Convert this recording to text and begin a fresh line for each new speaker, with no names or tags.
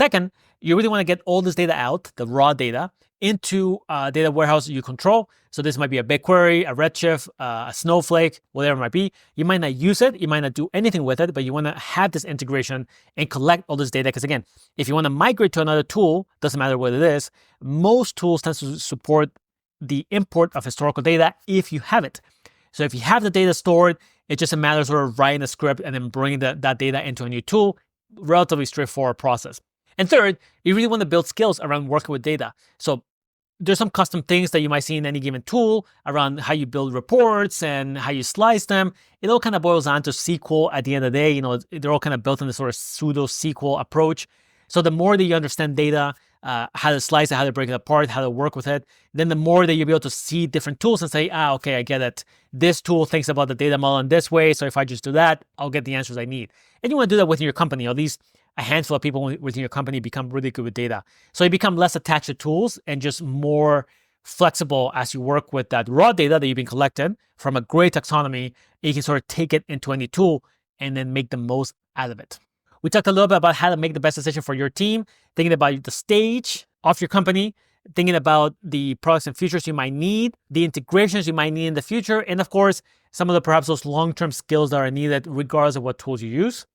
Second, you really want to get all this data out, the raw data, into a data warehouse you control. So this might be a BigQuery, a Redshift, a Snowflake, whatever it might be. You might not use it, you might not do anything with it, but you want to have this integration and collect all this data. Because again, if you want to migrate to another tool, doesn't matter what it is, most tools tend to support the import of historical data if you have it. So if you have the data stored, it's just a matter of sort of writing a script and then bringing that data into a new tool. Relatively straightforward process. And third, you really want to build skills around working with data. So there's some custom things that you might see in any given tool around how you build reports and how you slice them. It all kind of boils down to SQL at the end of the day. They're all kind of built in this sort of pseudo SQL approach. So the more that you understand data, how to slice it, how to break it apart, how to work with it, then the more that you'll be able to see different tools and say, okay, I get it. This tool thinks about the data model in this way. So if I just do that, I'll get the answers I need. And you want to do that within your company. At least a handful of people within your company become really good with data. So you become less attached to tools and just more flexible as you work with that raw data that you've been collecting from a great taxonomy. You can sort of take it into any tool and then make the most out of it. We talked a little bit about how to make the best decision for your team, thinking about the stage of your company, thinking about the products and features you might need, the integrations you might need in the future, and of course, some of the perhaps those long-term skills that are needed regardless of what tools you use.